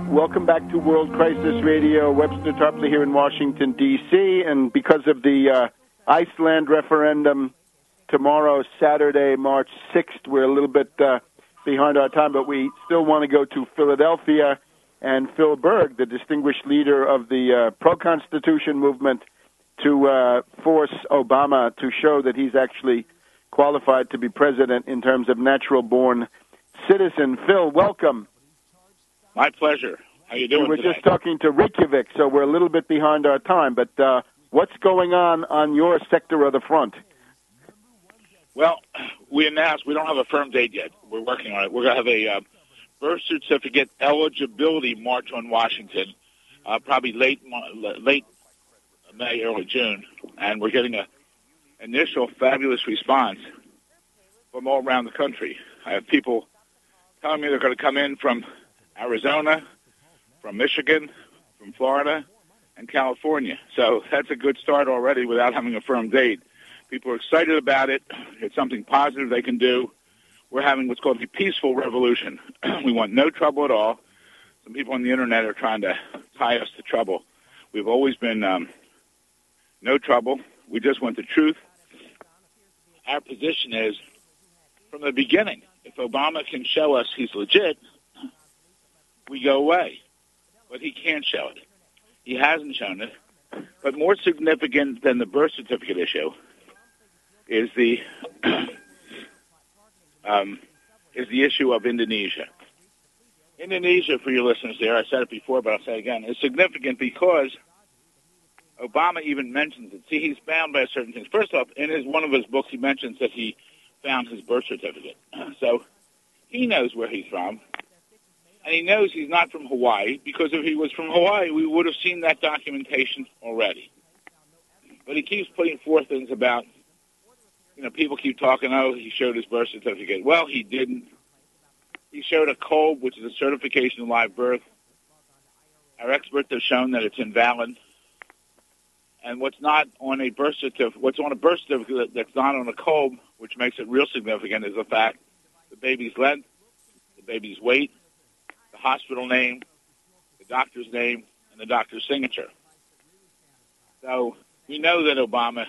Welcome back to World Crisis Radio. Webster Tarpley here in Washington, D.C. And because of the Iceland referendum tomorrow, Saturday, March 6th, we're a little bit behind our time, but we still want to go to Philadelphia. And Phil Berg, the distinguished leader of the pro-Constitution movement, to force Obama to show that he's actually qualified to be president in terms of natural-born citizen. Phil, welcome. My pleasure. How you doing We're today? just talking to Reykjavik, so we're a little bit behind our time. But what's going on your sector of the front? Well, we announced we don't have a firm date yet. We're working on it. We're going to have a birth certificate eligibility march on Washington, probably late May, early June, and we're getting an initial fabulous response from all around the country. I have people telling me they're going to come in from Arizona, from Michigan, from Florida, and California. So that's a good start already without having a firm date. People are excited about it. It's something positive they can do. We're having what's called a peaceful revolution. We want no trouble at all. Some people on the Internet are trying to tie us to trouble. We've always been no trouble. We just want the truth. Our position is, from the beginning, if Obama can show us he's legit, we go away. But he can't show it. He hasn't shown it. But more significant than the birth certificate issue is the issue of Indonesia. Indonesia, for your listeners there, I said it before, but I'll say it again, is significant because Obama even mentions it. See, he's bound by certain things. First off, in one of his books, he mentions that he found his birth certificate. So he knows where he's from. And he knows he's not from Hawaii, because if he was from Hawaii, we would have seen that documentation already. But he keeps putting forth things about, people keep talking, oh, he showed his birth certificate. Well, he didn't. He showed a COLB, which is a certification of live birth. Our experts have shown that it's invalid. And what's not on a birth certificate, what's on a birth certificate that's not on a COLB, which makes it real significant, is the fact the baby's length, the baby's weight, the hospital name, the doctor's name, and the doctor's signature. So we know that Obama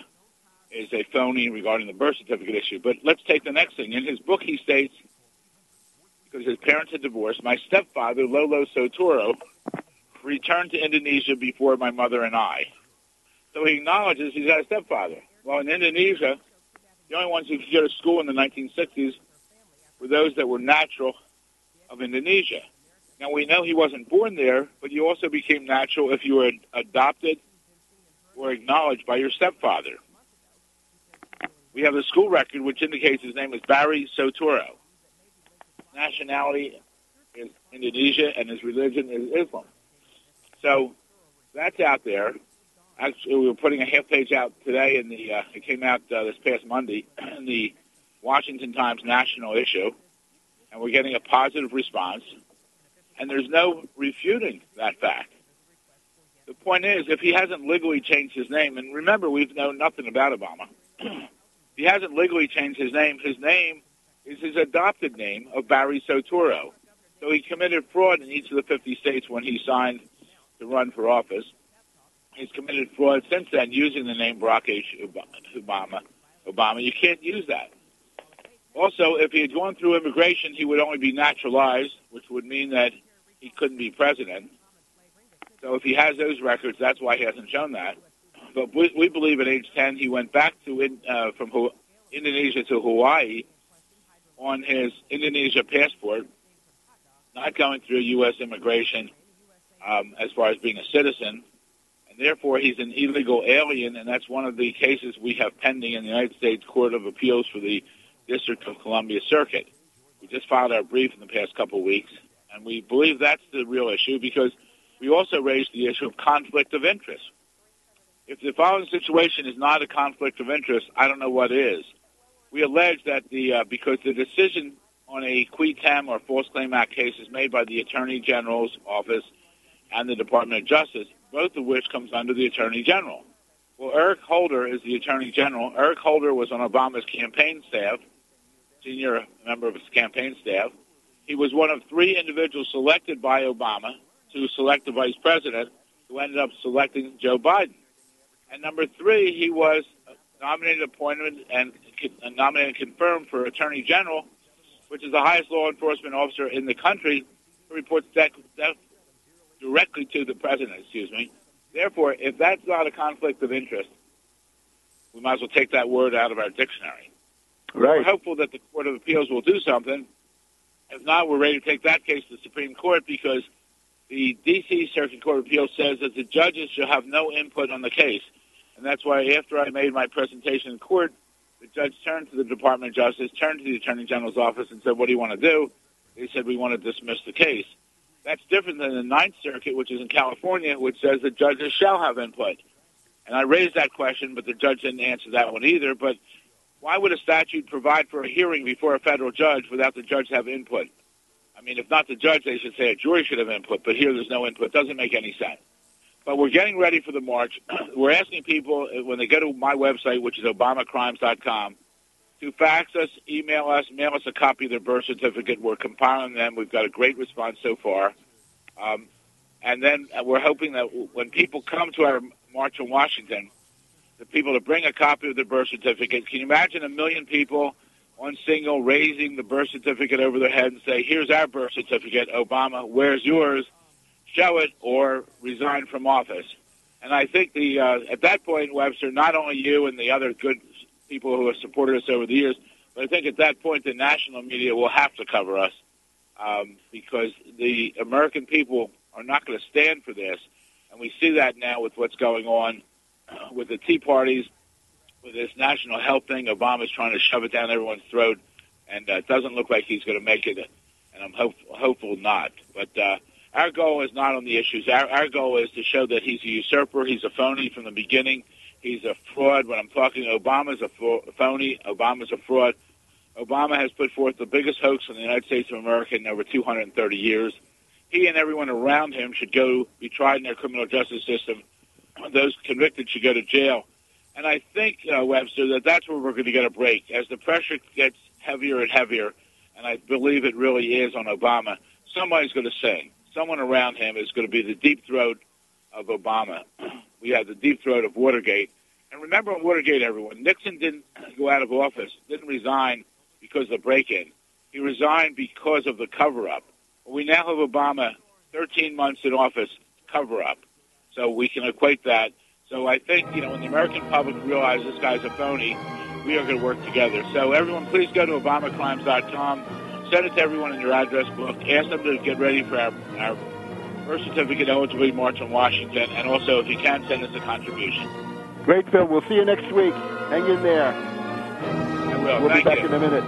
is a phony regarding the birth certificate issue. But let's take the next thing. In his book, he states, because his parents had divorced, my stepfather, Lolo Sotoro, returned to Indonesia before my mother and I. So he acknowledges he's got a stepfather. Well, in Indonesia, the only ones who could go to school in the 1960s were those that were natural of Indonesia. Now, we know he wasn't born there, but you also became natural if you were adopted or acknowledged by your stepfather. We have the school record, which indicates his name is Barry Sotoro. Nationality is Indonesia, and his religion is Islam. So that's out there. Actually, we were putting a half page out today, and it came out this past Monday in the Washington Times national issue, and we're getting a positive response. And there's no refuting that fact. The point is, if he hasn't legally changed his name, and remember, we've known nothing about Obama. If he hasn't legally changed his name is his adopted name of Barry Sotoro. So he committed fraud in each of the 50 states when he signed to run for office. He's committed fraud since then using the name Barack Obama. You can't use that. Also, if he had gone through immigration, he would only be naturalized, which would mean that he couldn't be president. So if he has those records, that's why he hasn't shown that. But we believe at age 10 he went back to from Indonesia to Hawaii on his Indonesia passport, not going through U.S. immigration as far as being a citizen. And therefore, he's an illegal alien, and that's one of the cases we have pending in the United States Court of Appeals for the District of Columbia Circuit. We just filed our brief in the past couple of weeks, and we believe that's the real issue because we also raised the issue of conflict of interest. If the following situation is not a conflict of interest, I don't know what is. We allege that because the decision on a qui tam or false claim act case is made by the Attorney General's office and the Department of Justice, both of which comes under the Attorney General. Well, Eric Holder is the Attorney General. Eric Holder was on Obama's campaign staff, senior member of his campaign staff. He was one of 3 individuals selected by Obama to select the vice president, who ended up selecting Joe Biden. And number 3, he was nominated, appointed, and confirmed for Attorney General, which is the highest law enforcement officer in the country, who reports directly to the president, Therefore, if that's not a conflict of interest, we might as well take that word out of our dictionary. Right. We're hopeful that the Court of Appeals will do something. If not, we're ready to take that case to the Supreme Court, because the D.C. Circuit Court of Appeals says that the judges shall have no input on the case. And that's why after I made my presentation in court, the judge turned to the Department of Justice, turned to the Attorney General's office and said, what do you want to do? They said, we want to dismiss the case. That's different than the Ninth Circuit, which is in California, which says the judges shall have input. And I raised that question, but the judge didn't answer that one either. But why would a statute provide for a hearing before a federal judge without the judge have input? I mean, if not the judge, they should say a jury should have input, but here there's no input. It doesn't make any sense. But we're getting ready for the march. We're asking people, when they go to my website, which is obamacrimes.com, to fax us, email us, mail us a copy of their birth certificate. We're compiling them. We've got a great response so far. And then we're hoping that when people come to our march in Washington, the people to bring a copy of their birth certificate. Can you imagine 1 million people on single raising the birth certificate over their head and say, here's our birth certificate, Obama, where's yours? Show it or resign from office. And I think at that point, Webster, not only you and the other good people who have supported us over the years, but I think at that point the national media will have to cover us because the American people are not going to stand for this. And we see that now with what's going on with the Tea Parties, with this national health thing. Obama's trying to shove it down everyone's throat, and it doesn't look like he's going to make it, and I'm hopeful not. But our goal is not on the issues. Our goal is to show that he's a usurper, he's a phony from the beginning, he's a fraud. When I'm talking Obama's a phony, Obama's a fraud. Obama has put forth the biggest hoax in the United States of America in over 230 years. He and everyone around him should be tried in their criminal justice system. Those convicted should go to jail. And I think, Webster, that's where we're going to get a break. As the pressure gets heavier and heavier, and I believe it really is on Obama, somebody's going to sing. Someone around him is going to be the deep throat of Obama. We had the deep throat of Watergate. And remember on Watergate, everyone, Nixon didn't go out of office, didn't resign because of the break-in. He resigned because of the cover-up. We now have Obama 13 months in office, cover-up. So we can equate that. So I think, when the American public realizes this guy's a phony, we are going to work together. So everyone, please go to obamacrimes.com. Send it to everyone in your address book. Ask them to get ready for our birth certificate eligibility march in Washington. And also, if you can, send us a contribution. Great, Phil. We'll see you next week. Hang in there. I will. We'll be back you. in a minute.